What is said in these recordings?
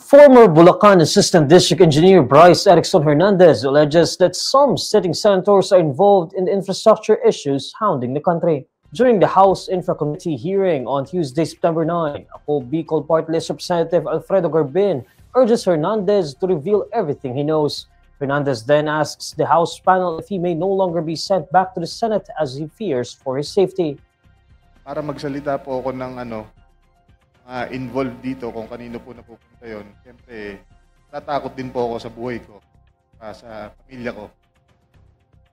Former Bulacan Assistant District Engineer Bryce Erickson Hernandez alleges that some sitting senators are involved in the infrastructure issues hounding the country. During the House Infra Committee hearing on Tuesday, September 9, Ako Bicol Party List Representative Alfredo Garbin urges Hernandez to reveal everything he knows. Hernandez then asks the House panel if he may no longer be sent back to the Senate as he fears for his safety. Para magsalita po ako ng involved dito kung kanino po napupunta yon. Siyempre, tatakot din po ako sa buhay ko, sa pamilya ko.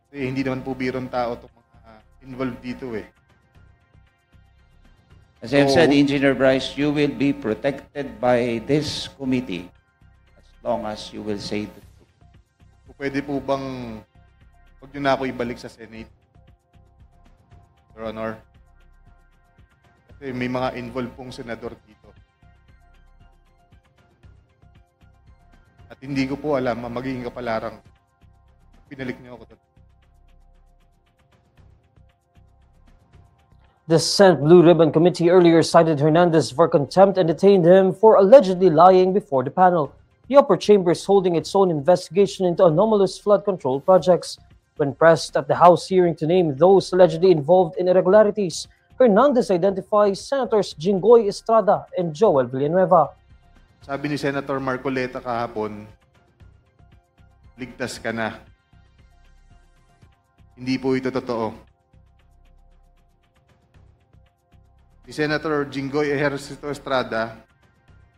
Kasi hindi naman po birong tao itong mga involved dito eh. As I've said, Engineer Bryce, you will be protected by this committee as long as you will say the truth. Pwede po bang huwag nyo na ako ibalik sa Senate, Your Honor? Kasi may mga involved pong senador dito. At hindi ko po alam, magiging kapalarang pinalik niyo ako. The Senate Blue Ribbon Committee earlier cited Hernandez for contempt and detained him for allegedly lying before the panel. The upper chamber is holding its own investigation into anomalous flood control projects. When pressed at the House hearing to name those allegedly involved in irregularities, Hernandez identifies Senators Jinggoy Estrada and Joel Villanueva. Sabi ni Senator Marcoleta kahapon, ligtas ka na. Hindi po ito totoo. Si Senator Jinggoy Estrada,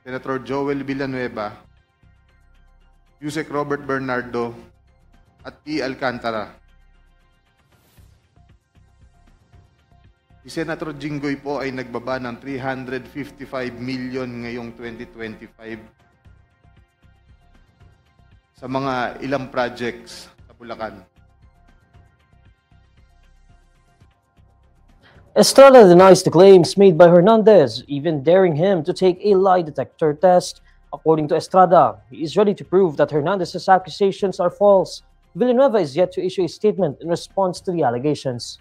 Senator Joel Villanueva, Yusek Robert Bernardo, at P. Alcantara. Si Senator Jinggoy po ay nagbaba ng 355 million ngayong 2025 sa mga ilang projects sa Bulacan. Estrada denies the claims made by Hernandez, even daring him to take a lie detector test. According to Estrada, he is ready to prove that Hernandez's accusations are false. Villanueva is yet to issue a statement in response to the allegations.